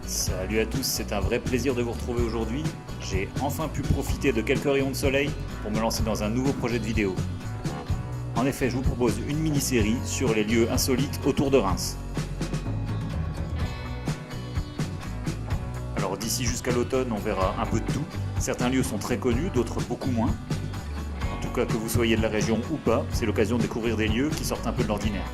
Salut à tous, c'est un vrai plaisir de vous retrouver aujourd'hui. J'ai enfin pu profiter de quelques rayons de soleil pour me lancer dans un nouveau projet de vidéo. En effet, je vous propose une mini-série sur les lieux insolites autour de Reims. Alors d'ici jusqu'à l'automne, on verra un peu de tout. Certains lieux sont très connus, d'autres beaucoup moins. En tout cas, que vous soyez de la région ou pas, c'est l'occasion de découvrir des lieux qui sortent un peu de l'ordinaire.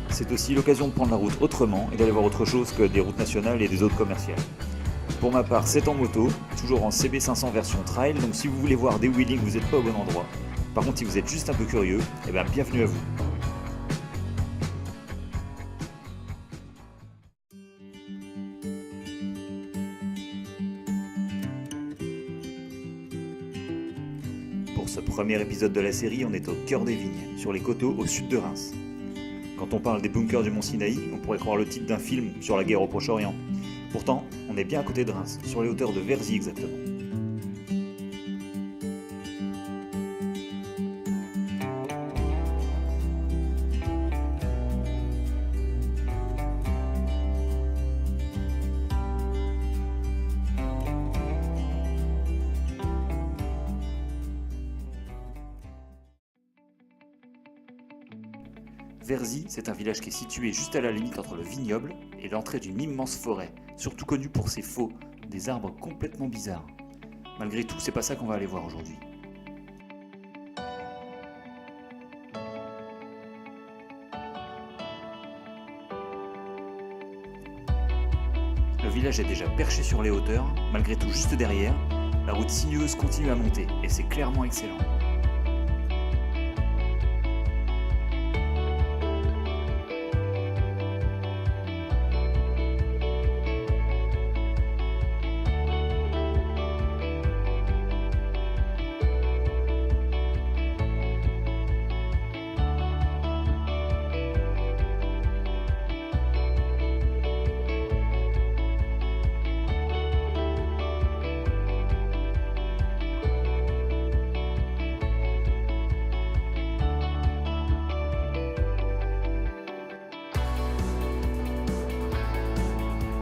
C'est aussi l'occasion de prendre la route autrement et d'aller voir autre chose que des routes nationales et des zones commerciales. Pour ma part, c'est en moto, toujours en CB500 version trail, donc si vous voulez voir des wheelings, vous n'êtes pas au bon endroit. Par contre, si vous êtes juste un peu curieux, bienvenue à vous. Pour ce premier épisode de la série, on est au cœur des vignes, sur les coteaux au sud de Reims. Quand on parle des bunkers du Mont Sinaï, on pourrait croire le titre d'un film sur la guerre au Proche-Orient. Pourtant, on est bien à côté de Reims, sur les hauteurs de Verzy exactement. Verzy, c'est un village qui est situé juste à la limite entre le vignoble et l'entrée d'une immense forêt, surtout connue pour ses faux, des arbres complètement bizarres. Malgré tout, c'est pas ça qu'on va aller voir aujourd'hui. Le village est déjà perché sur les hauteurs, malgré tout juste derrière, la route sinueuse continue à monter et c'est clairement excellent.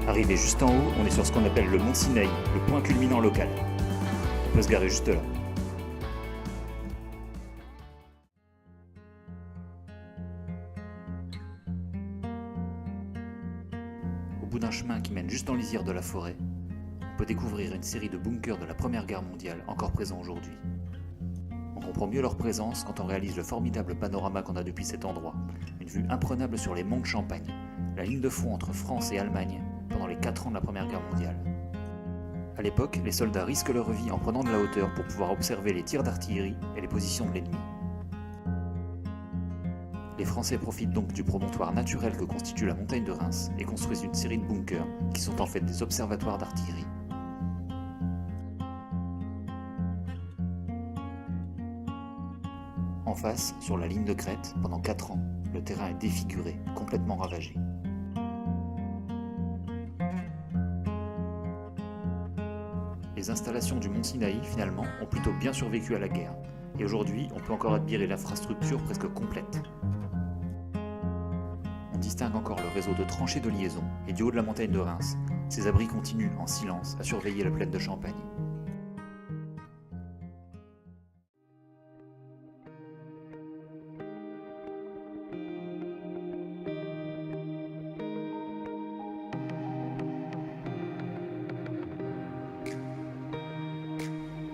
Arrivé juste en haut, on est sur ce qu'on appelle le Mont Sinaï, le point culminant local. On peut se garer juste là. Au bout d'un chemin qui mène juste en lisière de la forêt, on peut découvrir une série de bunkers de la Première Guerre mondiale encore présents aujourd'hui. On comprend mieux leur présence quand on réalise le formidable panorama qu'on a depuis cet endroit, une vue imprenable sur les monts de Champagne, la ligne de front entre France et Allemagne, pendant les 4 ans de la Première Guerre mondiale. A l'époque, les soldats risquent leur vie en prenant de la hauteur pour pouvoir observer les tirs d'artillerie et les positions de l'ennemi. Les Français profitent donc du promontoire naturel que constitue la montagne de Reims et construisent une série de bunkers qui sont en fait des observatoires d'artillerie. En face, sur la ligne de crête, pendant 4 ans, le terrain est défiguré, complètement ravagé. Les installations du Mont Sinaï, finalement, ont plutôt bien survécu à la guerre, et aujourd'hui, on peut encore admirer l'infrastructure presque complète. On distingue encore le réseau de tranchées de liaison, et du haut de la montagne de Reims, ces abris continuent, en silence, à surveiller la plaine de Champagne.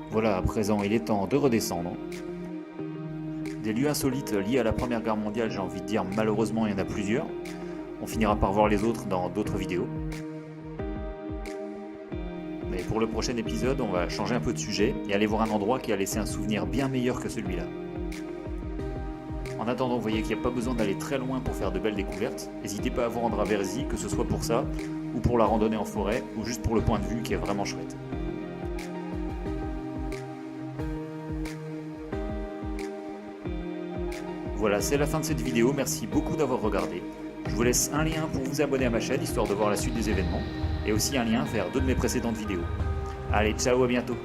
Voilà, à présent, il est temps de redescendre. Des lieux insolites liés à la Première Guerre mondiale, j'ai envie de dire, malheureusement, il y en a plusieurs. On finira par voir les autres dans d'autres vidéos. Mais pour le prochain épisode, on va changer un peu de sujet et aller voir un endroit qui a laissé un souvenir bien meilleur que celui-là. En attendant, vous voyez qu'il n'y a pas besoin d'aller très loin pour faire de belles découvertes. N'hésitez pas à vous rendre à Verzy, que ce soit pour ça, ou pour la randonnée en forêt, ou juste pour le point de vue qui est vraiment chouette. Voilà, c'est la fin de cette vidéo, merci beaucoup d'avoir regardé. Je vous laisse un lien pour vous abonner à ma chaîne, histoire de voir la suite des événements, et aussi un lien vers 2 de mes précédentes vidéos. Allez, ciao, à bientôt.